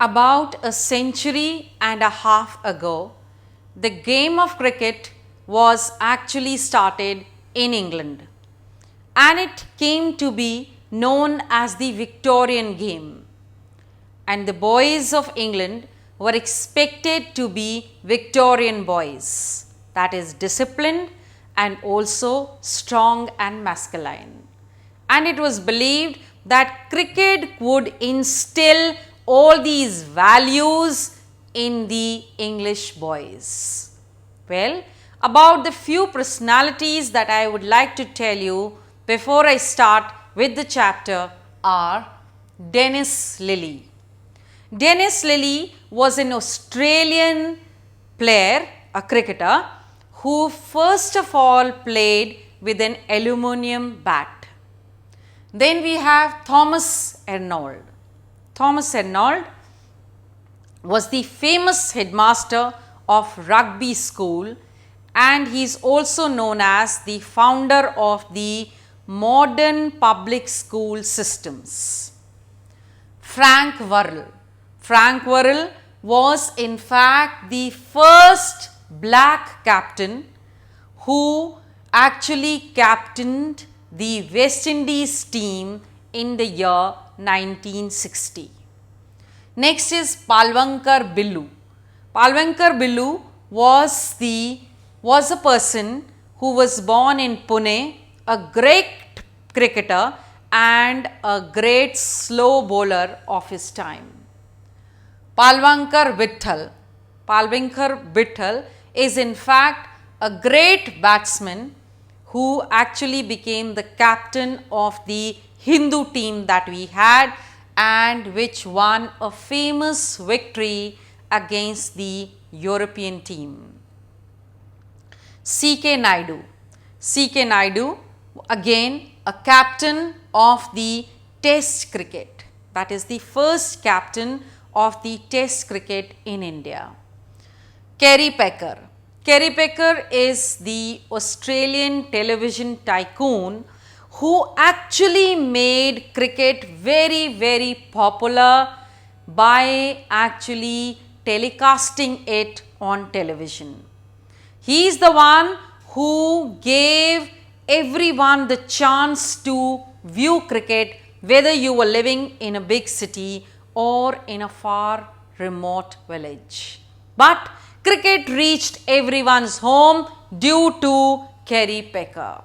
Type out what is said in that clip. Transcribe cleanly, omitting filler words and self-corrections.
About a century and a half ago, the game of cricket was actually started in England, and it came to be known as the Victorian game. And the boys of England were expected to be Victorian boys, that is disciplined and also strong and masculine. And it was believed that cricket would instill all these values in the English boys. Well, about the few personalities that I would like to tell you before I start with the chapter are Dennis Lillee. Dennis Lillee was an Australian player, a cricketer, who first of all played with an aluminium bat. Then we have Thomas Arnold. Thomas Arnold was the famous headmaster of rugby school, and he is also known as the founder of the modern public school systems. Frank Worrell. Frank Worrell was in fact the first black captain who actually captained the West Indies team in the year 1960. Next is Palwalkar Billu. Palwalkar Billu was a person who was born in Pune, a great cricketer and a great slow bowler of his time. Palwalkar Vittal. Palwalkar Vittal is in fact a great batsman who actually became the captain of the Hindu team that we had and which won a famous victory against the European team. C.K. Naidu. C.K. Naidu, again a captain of the Test cricket, that is the first captain of the Test cricket in India. Kerry Packer. Kerry Packer is the Australian television tycoon who actually made cricket very popular by actually telecasting it on television. He is the one who gave everyone the chance to view cricket, whether you were living in a big city or in a far remote village. But cricket reached everyone's home due to Kerry Packer.